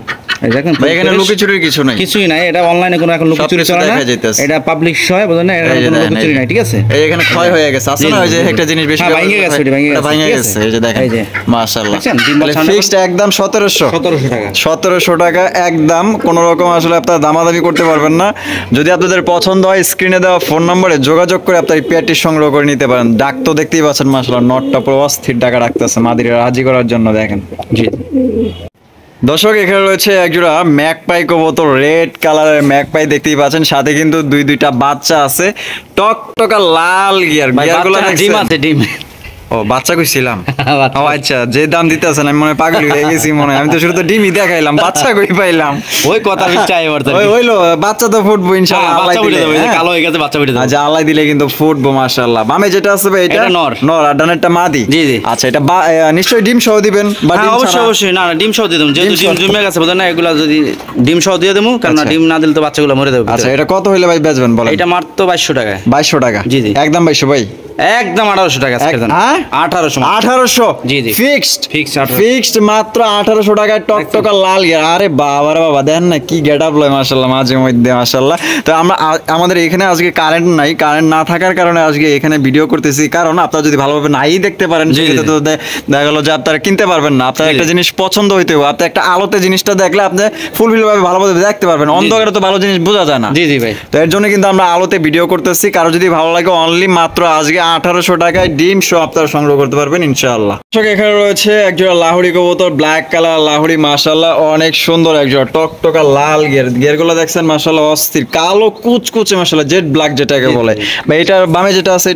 এই দেখেন, ভাই এখানে fresh। লুকিচুরির কিছু নাই? কিছুই নাই, এটা অনলাইনে কোনো এখন লুকোচুরি সবকিছু চলে না, দেখা যাইতেছে। এটা পাবলিক হয়, বুঝলেন না, এটা এই যে কোনো দেখেন, লুকোচুরি নাই, ঠিক আছে। এই এখানে ক্ষয় হয়ে গেছে, আছে না ওই যে একটা জিনিস বেশি হ্যাঁ, ভাঙে গেছে, ওটা এটা ভেঙে ঠিক গেছে, আছে। এই যে দেখেন এই যে মাশাআল্লাহ। দেখছেন, ডিম বাচ্চা ফিক্সড একদম 1700 টাকা। 1700 টাকা একদম, কোন রকম আসলে আপনারা দামাদামি করতে পারবেন না। যদি আপনাদের পছন্দ হয় স্ক্রিনে দেওয়া ফোন নম্বরে যোগাযোগ করে আপনার এই পেয়ারটি সংগ্রহ করে নিতে পারেন। ডাক তো দেখতেই পাচ্ছেন মাশাআল্লাহ, নটটা পুরো অস্থির টাকা রাখতেছে মাদিরা রাজি করার জন্য, দেখেন। জি। দর্শক, এখানে রয়েছে একজোড়া ম্যাকপাই কবুতর, রেড কালারের ম্যাকপাই দেখতেই পাচ্ছেন, সাথে কিন্তু দুইটা বাচ্চা আছে, টকটকা লাল গিয়ারগুলো ডিম আছে, ডিম। ও বাচ্চা কইছিলাম। বাচ্চা। ও আচ্ছা, যে দাম দিতেছেন আমি মনে হয় পাগল হয়ে গেছি মনে হয়। আমি তো শুরু তো ডিমই দেখাইলাম, বাচ্চা কই পাইলাম? ওই কথা চাই এবার তো। ওই হইলো, বাচ্চা তো ফুটবো ইনশাআল্লাহ, আল্লাহ বাচ্চা উঠে দিলে। যাবে, এই যে হ্যাঁ। কালো হয়ে গেছে, বাচ্চা উঠে যাবে। আচ্ছা, আল্লাহ দিলে কিন্তু ফুটবো মাশাআল্লাহ। বামে যেটা আছে ভাই এটা এটা নর। নর, আর ডানেরটা মাদি। জি, জি। আচ্ছা, এটা নিশ্চয়ই ডিম সহ দিবেন বা হ্যাঁ ডিম অবশ্যই ছাড়া? অবশ্যই, না না ডিম সহ দিয়ে দেবো, যেহেতু ডিম ডিম সহ। জমে গেছে, বুঝলেন না, এগুলা যদি ডিম সহ দিয়ে দেবো, কারণ আচ্ছা। ডিম না দিলে তো বাচ্চাগুলো মরে যাবে। আচ্ছা, এটা কত হইলে ভাই বেচবেন বলেন? এটা মাত্র 2200 টাকা। 2200 টাকা? জি, জি। একদম 2200 ভাই? একদম 1800 টাকা আজকে দেন। হ্যাঁ 1800 জি, জি। ফিক্সড Fixed 1800 ফিক্সড মাত্র 1800 টাকায় টকটকা লাল গিয়ার। আরে বাবা রে বাবা, দেখেন না কি গেটআপ লয় মাশাআল্লাহ, মাঝে মধ্যে মাশাআল্লাহ। তো আমরা আমাদের এখানে আজকে কারেন্ট নাই, কারেন্ট না থাকার কারণে আজকে এখানে ভিডিও করতেছি, কারণ আপনারা যদি ভালোভাবে নাই দেখতে পারেন জি, সেক্ষেত্রে তো দেখা গেল যে আপনারা কিনতে পারবেন না। আপনার জি, একটা জি। জিনিস পছন্দ হইতে হবে, আপনি একটা আলোতে জিনিসটা দেখলে আপনি ফুলফিল ভাবে ভালোভাবে দেখতে পারবেন, অন্ধকারে তো ভালো জিনিস বোঝা যায় না। জি জি ভাই। তো এর জন্য কিন্তু আমরা আলোতে ভিডিও করতেছি। কারো যদি ভালো লাগে অনলি মাত্র আজকে 1800 টাকায় ডিম সহ আপনারা সংগ্রহ করতে পারবেন ইনশাআল্লাহ। দর্শক এখানে রয়েছে একজোড়া লাহোরি কবুতর, ব্ল্যাক কালার লাহোরি, মাশাআল্লাহ অনেক সুন্দর একজোড়া টকটকা লাল গিয়ার। গিয়ারগুলো দেখছেন মাশাআল্লাহ অস্থির, কালো কুচকুচে মাশাআল্লাহ, জেড ব্ল্যাক যেটাকে বলে। বা এটার বামে যেটা আছে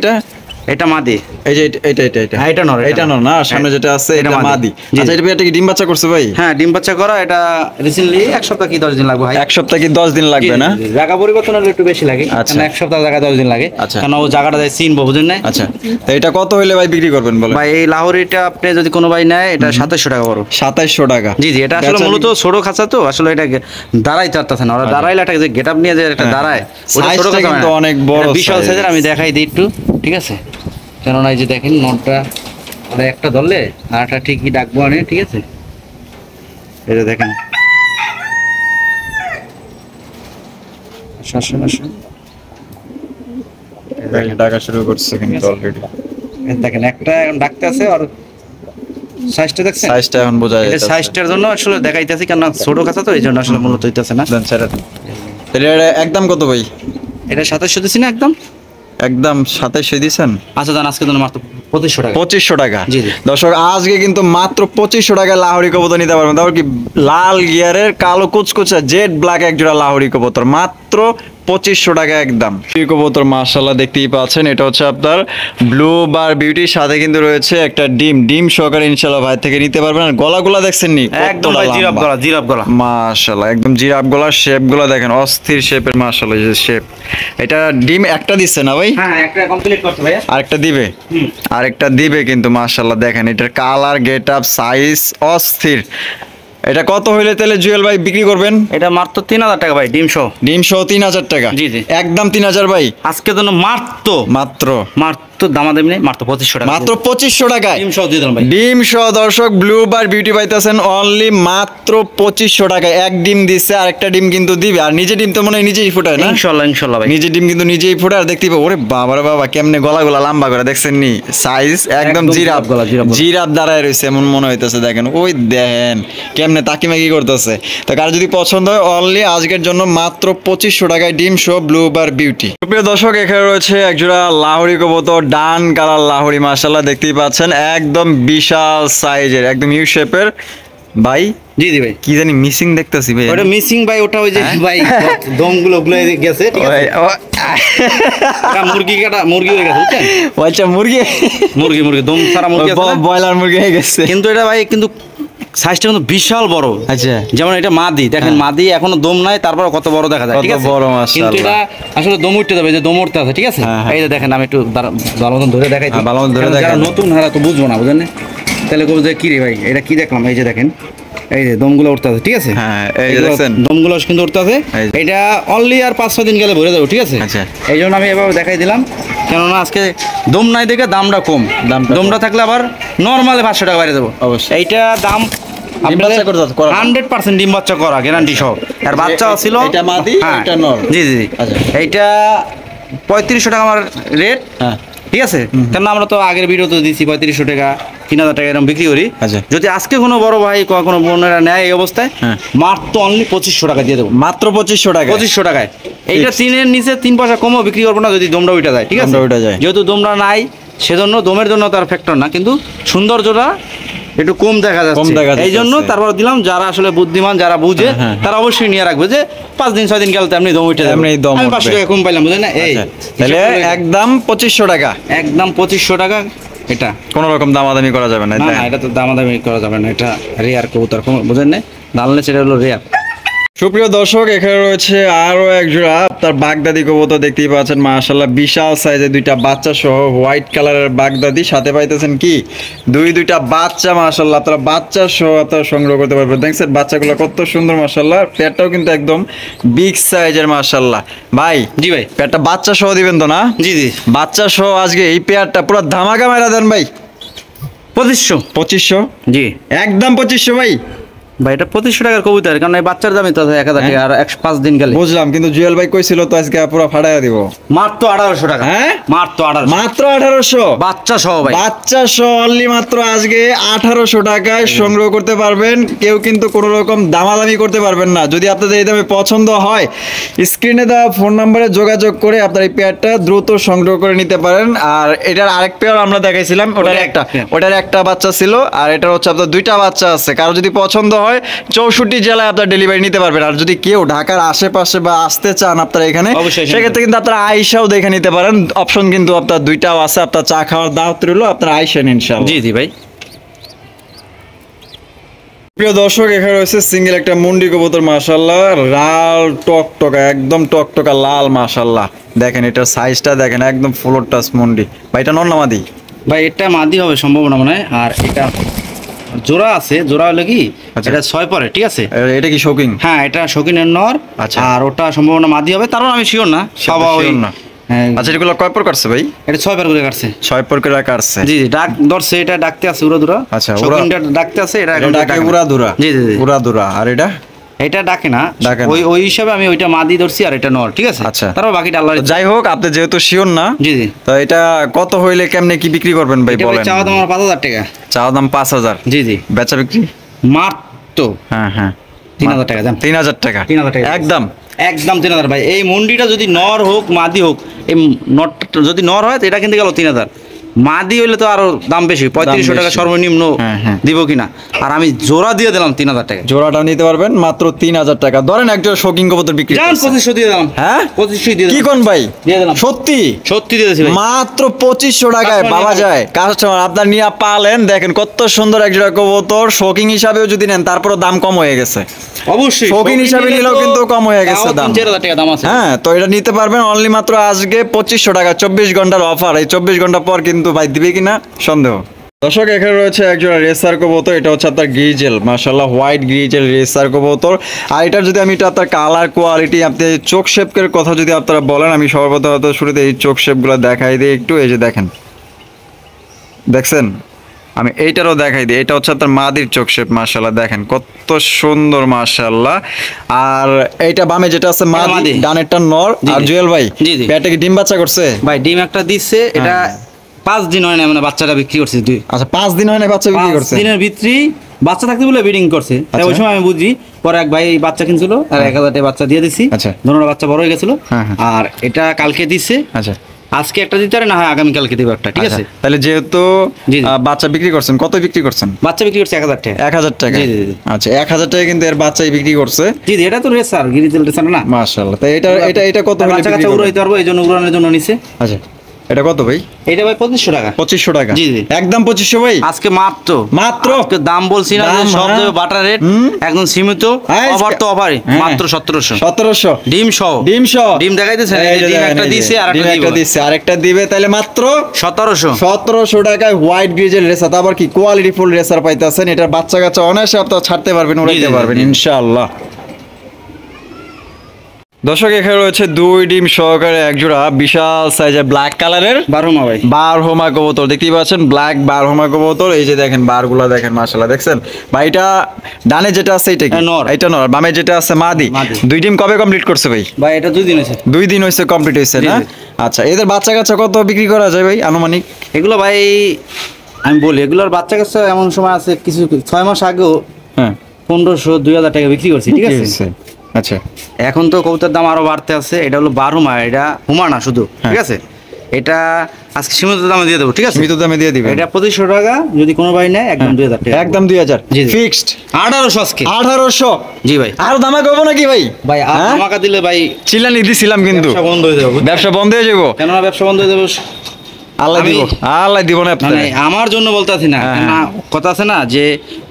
এটা মাদি, এই যে এটা হ্যাঁ, এটা নর, এটা নর না, আর সামনে যেটা আছে এটা এটা মাদি। মাদি। জি। আচ্ছা এটা কি ডিম বাচ্চা করছে ভাই? হ্যাঁ ডিম বাচ্চা করা, এটা রিসেন্টলি 1 সপ্তাহ কি 10 দিন লাগবে ভাই। এক সপ্তাহ কি 10 দিন লাগবে না? জায়গা পরিবর্তন হলে একটু বেশি লাগে, আচ্ছা। কারণ 1 সপ্তাহ জায়গা 10 দিন লাগে, আচ্ছা। কারণ ও জায়গাটা যায় চিনবো, বুঝেন না আচ্ছা তো এটা কত হইলে ভাই বিক্রি করবেন বলেন? ভাই। এই লাহোরিটা আপনি যদি কোনো ভাই নেয়, এটা 2700 টাকা বড়। 2700 টাকা। জি জি, এটা আসলে মূলত ছোট খাঁচা, তো আসলে এটা দাঁড়াইতে পারতেছে না, ওরা দাঁড়াইলে একটা যে গেটআপ নিয়ে যে একটা দাঁড়ায়, ওটা ছোট সাইজটা খাঁচা কিন্তু না। অনেক বড় এটা বিশাল size। সাইজের, আমি দেখাই দিই একটু, ঠিক আছে? কেননা এই যে দেখেন নটটা, ওরা একটা ধরলে আরটা ঠিকই ডাকবো আনে, ঠিক আছে? এই যে দেখেন, আসুন আসুন, টাকা শুরু করছে কিন্তু অলরেডি। এই দেখেন একটা এখন ডাকতে আছে, আর সাইজটা দেখছেন? সাইজটা এখন বোঝা এটা যাচ্ছে। সাইজটার জন্য আসলে দেখাইতেছি, কারণ ছোট খাঁচা তো এই জন্য আসলে মূলত হইতেছে না। দেন ছেড়ে দেন। তাহলে এটা একদম কত ভাই? এটা 2700 দিছি না একদম? একদম 2700 দিছেন? আচ্ছা দান, আজকে জন্য মাত্র 2500 টাকা। 2500 টাকা। জি, জি। দর্শক আজকে কিন্তু মাত্র 2500 টাকায় লাহোরি কবুতর নিতে পারবেন। তারপর কি লাল গিয়ারের কালো কুচকুচা জেড ব্ল্যাক একজোড়া লাহোরি কবুতর মাত্র 2500 টাকা একদম। এই কবুতর মাশাআল্লাহ দেখতেই পাচ্ছেন, এটা হচ্ছে আপনার ব্লু বার বিউটির সাথে কিন্তু রয়েছে একটা ডিম সহকারে ইনশাআল্লাহ ভাই থেকে নিতে পারবেন। আর গলাগুলা দেখছেন নি একদম ভাই জিরাফ গলা। মাশাআল্লাহ একদম জিরাফ গলার শেপগুলো দেখেন, অস্থির শেপের মাশাআল্লাহ যে শেপ। এটা ডিম একটা দিচ্ছে না ভাই? হ্যাঁ একটা কমপ্লিট করতে ভাই। আরেকটা দিবে? আরেকটা দিবে কিন্তু মাশাআল্লাহ দেখেন, এটার কালার গেটআপ সাইজ অস্থির। এটা কত হইলে তাহলে জুয়েল ভাই বিক্রি করবেন? এটা মাত্র 3000 টাকা ভাই, ডিম সহ। ডিম সহ 3000 টাকা? জি, জি। একদম 3000 ভাই? আজকে জন্য মাত্র মাত্র দামা দেব নেই, মাত্র 2500 টাকা। মাত্র 2500 টাকায় ডিম সহ দিয়ে দিলাম ভাই। ডিম সহ দর্শক ব্লু বার বিউটি পাইতেছেন অনলি মাত্র 2500 টাকায়। এক ডিম দিচ্ছে, আরেকটা ডিম কিন্তু দিবে। আর নিজে ডিম তো মনে হয় নিজেই ফুটায় না? ইনশাআল্লাহ ভাই। নিজে ডিম কিন্তু নিজেই ফুটায়। আর দেখতে পাবো ওরে বাবা রে বাবা, কেমনে গলাগুলা লম্বা করে দেখছেন নি, সাইজ একদম জিরাফ গলা, জিরাফ গলা। জিরাফ দাঁড়ায় রয়েছে এমন মনে হইতেছে। দেখেন ওই দেখেন কেমনে তাকিমাকি করতেছে। তো কার যদি পছন্দ হয় অনলি আজকের জন্য মাত্র 2500 টাকায় ডিম সহ ব্লু বার বিউটি। প্রিয় দর্শক এখানে রয়েছে একজোড়া লাহোরি কবুতর, ডান কালার লাহোরি, মাশাআল্লাহ দেখতেই পাচ্ছেন একদম বিশাল সাইজের, একদম ইউ শেপের। ভাই জি জি ভাই। কি জানি মিসিং দেখতেছি ভাই। ওটা মিসিং ভাই, ওটা ওই যে ভাই দমগুলো গুলো গেছে, ঠিক আছে? ওটা মুরগি হয়ে গেছে, বুঝছেন? ও আচ্ছা মুরগি দম ছাড়া মুরগি আছে না? ব্রয়লার মুরগি হয়ে গেছে। কিন্তু এটা ভাই কিন্তু সাইজটা কিন্তু বিশাল বড়। আচ্ছা যেমন এটা মাদি, দেখেন মাদি এখনো দম নাই, তারপর কত বড় দেখা যায়, কত ঠিক আছে? বড় মাশাআল্লাহ। কিন্তু এটা আসলে দম উঠতে যাবে, যে দম উঠতে আছে, ঠিক আছে? হ্যাঁ, হ্যাঁ। এই যে দেখেন, আমি একটু ভালো মতন ধরে দেখাই। হ্যাঁ, ভালো মতন ধরে দেখান। যারা নতুন হারা তো বুঝবো না, বুঝেন না? তাহলে কবে যে কি রে ভাই এটা কি দেখলাম, এই যে দেখেন, এই যে দমগুলো উঠতে আছে, ঠিক আছে? হ্যাঁ, এই যে দেখছেন? দমগুলো কিন্তু উঠতে আছে। এই যে। এটা অনলি আর 5-6 দিন গেলে ভরে যাবে, ঠিক আছে? আচ্ছা। এই জন্য আমি এভাবে দেখাই দিলাম, কেননা আজকে দম নাই দেখে দামটা কম। দমটা থাকলে আবার নর্মালে 500 টাকা বাইরে দেবো অবশ্যই। এইটা দাম। ডিম বাচ্চা করা? 100% ডিম বাচ্চা করা, গ্যারান্টি সহ। আর বাচ্চা ছিল, এটা মাদি, হ্যাঁ। এটা নর। জি জি জি। আচ্ছা। এইটা 3500 টাকা আমার রেট, হ্যাঁ ঠিক আছে? কারণ আমরা তো আগের ভিডিও তো দিচ্ছি 3500 টাকা 3000 টাকা এরকম বিক্রি করি। আচ্ছা। যদি আজকে কোনো বড় ভাই কোনো বোনেরা নেয় এই অবস্থায়, হ্যাঁ। মাত্র অনলি 2500 টাকা দিয়ে দেবো। মাত্র 2500 টাকা? 2500 টাকায়। এইটা 3-এর নিচে 3 পয়সা কমও বিক্রি করবো না, যদি দমটা উঠে যায়, ঠিক আছে? দমটা উঠে যায়। যেহেতু দমটা নাই, সেজন্য দমের জন্য তার ফ্যাক্টর না, কিন্তু সৌন্দর্যটা একটু কম দেখা কম যাচ্ছে। দেখা এই জন্য যাচ্ছে। তারপর দিলাম, যারা আসলে বুদ্ধিমান, যারা বুঝে, হ্যাঁ, হ্যাঁ। তারা অবশ্যই নিয়ে রাখবে, যে 5-6 দিন গেলে তো এমনি দম উঠে যাবে। এমনি দম আমি উঠবে। 500 টাকা কম পাইলাম, বুঝলেন না? এই আচ্ছা, তাহলে একদম 2500 টাকা, একদম 2500 টাকা। এটা কোনো রকম দামাদামি করা যাবে না? না, এটা তো দামাদামি করা যাবে না, এটা রেয়ার কবুতর, বুঝেন না? দাঁড়ালে সেটা হলো রেয়ার। সুপ্রিয় দর্শক, এখানে রয়েছে আরো এক জোড়া আপনার বাগদাদি কবুতর দেখতেই পাচ্ছেন মাশাআল্লাহ, বিশাল সাইজের দুইটা বাচ্চা সহ হোয়াইট কালারের বাগদাদি, সাথে পাইতেছেন কি দুইটা বাচ্চা মাশাআল্লাহ। আপনারা বাচ্চা সহ আপনারা সংগ্রহ করতে পারবেন। দেখছেন বাচ্চাগুলো কত সুন্দর মাশাআল্লাহ, পেটটাও কিন্তু একদম বিগ সাইজের মাশাআল্লাহ। ভাই জি ভাই, পেটটা বাচ্চা সহ দিবেন তো না? জি জি, বাচ্চা সহ আজকে এই পেয়ারটা পুরো ধামাকা মেরা দেন ভাই। 2500 জি একদম 2500 ভাই। ভাই এটা 2500 টাকার কবুতর, কারণ এই বাচ্চার দামই তো 1000 টাকা, আর 105 দিন গেলে বুঝলাম, কিন্তু জুয়েল ভাই কইছিল তো আজকে পুরো ফাটাইয়া দিব। মাত্র 1800 টাকা। হ্যাঁ মাত্র 1800, মাত্র 1800 বাচ্চা সহ ভাই, বাচ্চা সহ অনলি মাত্র আজকে 1800 টাকায় সংগ্রহ করতে পারবেন। কেউ কিন্তু কোনো রকম দামাদামি করতে পারবেন না। যদি আপনাদের এই দামে পছন্দ হয়, স্ক্রিনে দেওয়া ফোন নম্বরে যোগাযোগ করে আপনার এই পেয়ারটা দ্রুত সংগ্রহ করে নিতে পারেন। আর এটার আরেক পেয়ার আমরা দেখাইছিলাম, ওটার একটা বাচ্চা ছিল, আর এটার হচ্ছে আপনার দুইটা বাচ্চা আছে। কারো যদি পছন্দ হয় 64 জেলায় আপনার ডেলিভারি নিতে পারবেন। আর যদি কেউ ঢাকার আশেপাশে বা আসতে চান আপনারা এখানে, সেক্ষেত্রে কিন্তু আপনারা আইসাও দেখে নিতে পারেন। অপশন কিন্তু আপনার দুইটাও আছে। আপনার চা খাওয়ার দাওয়াত রইল, আপনারা আইসেন ইনশাআল্লাহ। জি জি ভাই। প্রিয় দর্শক, এখানে রয়েছে সিঙ্গেল একটা মুন্ডি কবুতর মাশাআল্লাহ, লাল টকটকা, একদম টকটকা লাল মাশাআল্লাহ। দেখেন এটার সাইজটা দেখেন, একদম ফ্লোর টাচ মুন্ডি। ভাই এটা নর না মাদি? ভাই এটা মাদি হবে সম্ভাবনা মনে হয়। আর এটা জোড়া আছে, জোড়া হলো কি এটা 6 পরে, ঠিক আছে। এটা কি শৌকিং? হ্যাঁ এটা শৌখিনের নর। আচ্ছা। আর ওটা সম্ভাবনা মাদি হবে, তারও আমি শিওর না। সবাই না। আচ্ছা, এগুলো কয় পর কাটছে ভাই? এটা 6 পর করে কাটছে। 6 পর করে কাটছে। জি জি, ডাক ধরছে, এটা ডাকতে আছে উড়াদুরা। আচ্ছা, শৌখিনটা ডাকতে আছে, এটা এখন ডাকে উড়াদুরা। জি জি, উড়াদুরা। আর এটা ডাকে না, ডাকে না। ওই হিসাবে আমি ওইটা মাদি ধরছি, আর এটা নর, ঠিক আছে। আচ্ছা, তারপর বাকিটা আল্লাহর ইচ্ছা। যাই হোক, আপনি যেহেতু শিওর না, জি জি, তো এটা কত হইলে কেমনে কি বিক্রি করবেন ভাই এটা বলেন? চাওয়া দাম আমার 5000 টাকা। চাওয়া দাম 5000। জি জি, বেচা বিক্রি মাত্র হ্যাঁ 3000 টাকা দাম। 3000 টাকা 3000 টাকা একদম একদম 3000 ভাই। এই মন্ডিটা যদি নর হোক মাদি হোক, এই নটটা যদি নর হয় তো এটা কিনতে গেল 3000, মাদি হইলে তো আরো দাম বেশি, 3500 টাকা সর্বনিম্ন দিব কিনা। আর আমি জোড়া দিয়ে দিলাম 3000 টাকা। জোড়াটা নিতে পারবেন মাত্র 3000 টাকা। ধরেন একজন শৌখিন কবুতর বিক্রি জান 2500 দিয়ে দিলাম। হ্যাঁ 2500 দিয়ে কি দিলাম। কোন ভাই? দিয়ে দিলাম, সত্যি সত্যি দিয়ে দিছি ভাই, মাত্র 2500 টাকায় পাওয়া যায়। কাস্টমার আপনার নিয়ে পালেন, দেখেন কত সুন্দর এক জোড়া কবুতর। শৌখিন হিসাবেও যদি নেন তারপরও দাম কম হয়ে গেছে। অবশ্যই শৌখিন হিসাবে নিলেও কিন্তু কম হয়ে গেছে দাম। 3000 টাকা দাম আছে। হ্যাঁ, তো এটা নিতে পারবেন অনলি মাত্র আজকে 2500 টাকা। 24 ঘন্টার অফার। এই 24 ঘন্টা পর কিন্তু ভাই দিবে কিনা সন্দেহ। দর্শক, এখানে রয়েছে একজোড়া রেসার কবুতর। এটা হচ্ছে আপনার গ্রিজেল মাশাআল্লাহ, হোয়াইট গ্রিজেল রেসার কবুতর। আর এটার যদি আমি এটা আপনার কালার কোয়ালিটি, আপনি চোখ শেপের কথা যদি আপনারা বলেন, আমি সর্বপ্রথম শুরুতে এই চোখ শেপগুলো দেখাই দিই একটু। এই যে দেখেন, দেখছেন, আমি এইটারও দেখাই দিই। এটা হচ্ছে আপনার মাদির চোখ শেপ মাশাআল্লাহ, দেখেন কত সুন্দর মাশাআল্লাহ। আর এইটা বামে যেটা আছে মাদি, ডানেরটা নর। আর জুয়েল ভাই পেটে কি ডিম বাচ্চা করছে? ভাই ডিম একটা দিচ্ছে, এটা 5 দিন হয় না, মানে বাচ্চাটা বিক্রি করছে। আচ্ছা, 5 দিন হয় না বাচ্চা বিক্রি করছে? 5 দিনের ভিতরে বাচ্চা থাকতে বলে ব্রিডিং করছে। তাই ওই সময় আমি বুঝি। পরে এক ভাই বাচ্চা কিনছিল, আর 1000 টাকা বাচ্চা দিয়ে দিছি। আচ্ছা, দুটোটা বাচ্চা বড় হয়ে গেছিল। আর এটা কালকে দিচ্ছে। আচ্ছা, আজকে একটা দিতে পারে, না হয় আগামী কালকে দেব একটা, ঠিক আছে। তাহলে যেহেতু বাচ্চা বিক্রি করছেন, কত বিক্রি করছেন? বাচ্চা বিক্রি করছে 1000 টাকা। 1000 টাকা? আচ্ছা, 1000 টাকা কিন্তু এর বাচ্চাই বিক্রি করছে। জি জি, এটা তো রেসার, গিরিজেল রেসার না মাশাআল্লাহ। তাই এটা কত হলে বাচ্চা কাচ্চা উড়াইতে পারবো, এইজন্য উড়ানোর জন্য নিছে। আচ্ছা, এটা কত ভাই? এটা ভাই 2500 টাকা। 2500 টাকা? জি জি, একদম 2500 ভাই আজকে মাত্র আজকে দাম বলছি না, সব দেবে বাটার রেট একদম সীমিত। অফার তো অফারই, মাত্র 1700 ডিম সহ। ডিম দেখাইতেছেন, ডিম একটা দিছে আর একটা দিছে, আরেকটা দিবে, তাহলে মাত্র 1700 টাকায় হোয়াইট গ্রিজেল রেসার। তারপর কি কোয়ালিটি ফুল রেসার পাইতেছেন। এটা বাচ্চা কাচ্চা অনায়াসে আপনারা ছাড়তে পারবেন, উড়াইতে পারবেন ইনশাআল্লাহ। দর্শক, এখানে রয়েছে 2 ডিম সহকারে এক জোড়া বিশাল সাইজের ব্ল্যাক কালারের বারহমা ভাই, বারহমা কবুতর দেখতেই পাচ্ছেন। ব্ল্যাক বারহমা কবুতর। এই যে দেখেন বারগুলা দেখেন মাশাআল্লাহ, দেখছেন ভাই? এটা ডানে যেটা আছে এটা কি নর? এটা নর। বামে যেটা আছে মাদি। 2 ডিম কবে কমপ্লিট করছে ভাই? ভাই এটা 2 দিন হইছে। 2 দিন হইছে কমপ্লিট হইছে না? আচ্ছা, এদের বাচ্চা কাচ্চা কত বিক্রি করা যায় ভাই আনুমানিক? এগুলো ভাই আমি বলি, এগুলোর বাচ্চা কাচ্চা এমন সময় আছে কিছু 6 মাস আগেও 1500 2000 টাকা বিক্রি করছি, ঠিক আছে। আচ্ছা, এখন তো কবুতরের দাম আরো বাড়তে আছে। এটা হলো বারহুমা, এটা হুমা না শুধু, ঠিক আছে। এটা আজকে সীমিত দামে দিয়ে দেবো, ঠিক আছে। সীমিত দামে দিয়ে দিবেন। এটা 2500 টাকা, যদি কোনো ভাই নেয় একদম 2000 টাকা। একদম 2000 ফিক্সড। 1800 আজকে। 1800? জি ভাই। আর দামা করবো নাকি ভাই? ভাই আমাকে দিলে ভাই চিল্লানি দিছিলাম, কিন্তু ব্যবসা বন্ধ হয়ে যাবে। ব্যবসা বন্ধ হয়ে যাবো? কেন ব্যবসা বন্ধ হয়ে যাবে? আল্লাহ দিব, আল্লাহ দিব না মানে আমার জন্য বলতেছি না, হ্যাঁ, কেন কথা আছে না যে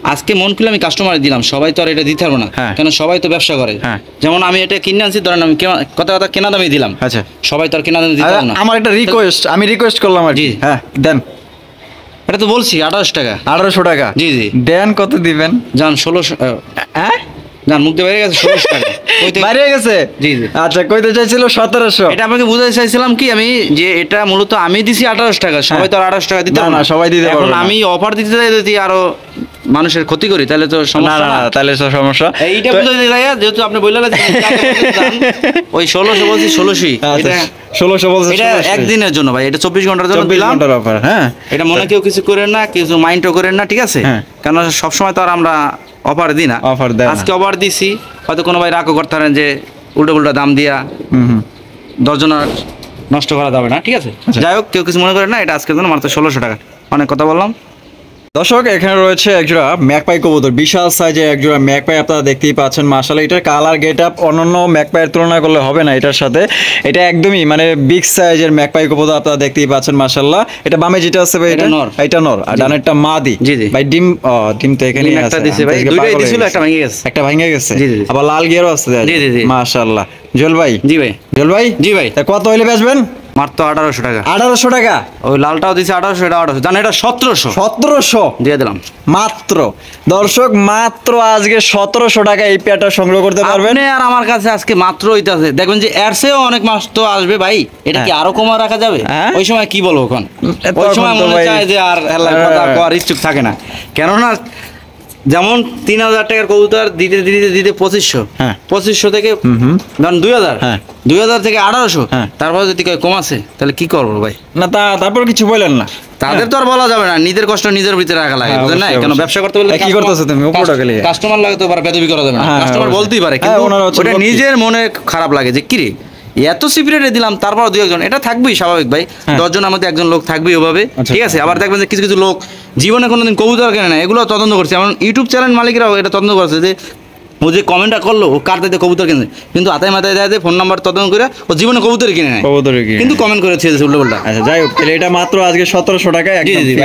আজকে মন খুলে আমি কাস্টমার দিলাম, সবাই তো আর এটা দিতে পারবো না, হ্যাঁ। কেন সবাই তো ব্যবসা করে। হ্যাঁ। যেমন আমি এটা কিনে আনছি, ধরেন আমি কথা কেনা দামে দিলাম, আচ্ছা সবাই তো আর কেনা দামে দিতে পারবো না। আমার একটা রিকোয়েস্ট, আমি রিকোয়েস্ট করলাম আর কি। জি। হ্যাঁ দেন। এটা তো বলছি 28 টাকা। 1800 টাকা। জি জি। দেন কত দিবেন? যান 1600, হ্যাঁ যান মুখ দিয়ে বেরিয়ে গেছে 1600 টাকা। বাইরে গেছে। জি জি। আচ্ছা কইতে চাইছিল 1700। এটা আপনাকে বুঝাতে চাইছিলাম কি আমি, যে এটা মূলত আমি দিছি 28 টাকা, সবাই তো আর 28 টাকা দিতে না, পারবে না, না, সবাই দিতে পারবে এখন না। আমি অফার দিতে চাই যদি আরো মানুষের ক্ষতি করি তাহলে তো না সমস্যা না না। না, তাহলে তো সমস্যা। এইটা তো- বুঝাতে চাই, যেহেতু আপনি বললেন ওই 1600 বলছি 1600। আচ্ছা, এটা 1600 বলছে। এটা 1600 একদিনের জন্য ভাই, এটা 24 ঘন্টার জন্য 24 দিলাম। ঘন্টার অফার। হ্যাঁ এটা মনে কেউ কিছু করেন না, কিছু মাইন্ডও করেন না, ঠিক আছে? হ্যাঁ। কারণ সবসময় তো আর আমরা অফার দিই না, Offer দেয় না। আজকে অফার দিছি, হয়তো কোনো ভাই রাগও করতে পারেন যে উল্টো উল্টো দাম দিয়া হুম হুম। 10 জন আর নষ্ট করা যাবে না, ঠিক আছে? আচ্ছা। যাই হোক, কেউ কিছু মনে করেন না, এটা আজকের জন্য মাত্র 1600 টাকা। অনেক কথা বললাম। দর্শক এখানে রয়েছে একজোড়া ম্যাকপাই কবুতর, বিশাল সাইজের একজোড়া ম্যাকপাই আপনারা দেখতেই পাচ্ছেন। মাশাআল্লাহ, এটার কালার গেট আপ অন্যান্য ম্যাকপাইয়ের তুলনা করলে হবে না এটার সাথে। এটা একদমই মানে বিগ সাইজের ম্যাকপাই কবুতর আপনারা দেখতেই পাচ্ছেন। মাশাআল্লাহ, এটা বামে যেটা আছে ভাই, এটা নর। এটা নর, আর ডানেরটা মাদি। জি, জি। ভাই ডিম, ডিম তো এখানেই ডিম আছে। একটা দিছে ভাই, আমি তো দুইটাই পাগল হয়ে দিছিল, গেছি। একটা ভেঙে গেছে। একটা ভেঙে গেছে। জি, জি, জি। আবার লাল গিয়ারও আছে। জি, জি, জি। মাশাআল্লাহ। জল ভাই, জি ভাই। জল ভাই, জি ভাই। তা কত হইলে বেচবেন? মাত্র 1800 টাকা। 1800 টাকা। ওই লালটাও দিছে 1800, এটা 1800, জান এটা 1700 1700 দিয়ে দিলাম। মাত্র। দর্শক মাত্র আজকে 1700 টাকা এই পেয়ারটা সংগ্রহ করতে পারবেন। আপনি আর আমার কাছে আজকে মাত্র হইতাছে, দেখবেন যে এর চেয়েও অনেক মাস তো আসবে ভাই, এটা কি হ্যাঁ। আরো কমা রাখা যাবে? হ্যাঁ। ওই সময় কি বলবো এখন? ওই তখন সময় তো মনে ভাই- চায় যে আর হেলার কথা করার ইচ্ছুক থাকে না, কেননা যেমন 3000 টাকার কবুতর দিতে দিতে দিতে 2500, হ্যাঁ। 2500 থেকে ধরুন 2000, হ্যাঁ। 2000 থেকে 1800, হ্যাঁ। তারপর যদি কেউ কমাছে তাহলে কি করবো ভাই? না তারপর কিছু বলেন না। তাদের তো আর বলা যাবে না, নিজের কষ্ট নিজের ভিতরে রাখা লাগে, হ্যাঁ, বুঝলেন না? অবশ্যই, কেন অবশ্যই। ব্যবসা করতে বললে কি করতেছো তুমি? উপরটা গেলে। কাস্টমার লাগে তো আবার বেদবি করা যাবে না, হ্যাঁ, কাস্টমার অবশ্যই। বলতেই পারে, হ্যাঁ, কিন্তু ওনারা হচ্ছে ওটা লোক কি? নিজের মনে খারাপ লাগে যে কি রে এত সিপিরেটে দিলাম, তারপর দুই একজন, এটা থাকবেই স্বাভাবিক ভাই, হ্যাঁ। 10 জনের মধ্যে একজন লোক থাকবেই ওভাবে, আচ্ছা। ঠিক আছে? আবার দেখবেন যে কিছু কিছু লোক জীবনে কোনোদিন কবুতর কেনে না, এগুলো তদন্ত করছে, এমন ইউটিউব চ্যানেল মালিকরাও এটা তদন্ত করছে যে ও যে কমেন্টটা করলো ও কার দায়িত্বে কবুতর কিনে, কিন্তু আতায় মাথায় দেয় ফোন নাম্বার তদন্ত করে ও জীবনে কবুতর কিনে নেয়, কবুতরের কি? কিন্তু কমেন্ট করে ছেড়েছে উল্টো পাল্টা। আচ্ছা যাই হোক, তাহলে এটা মাত্র আজকে 1700 টাকা জি একদম জি fix। ভাই।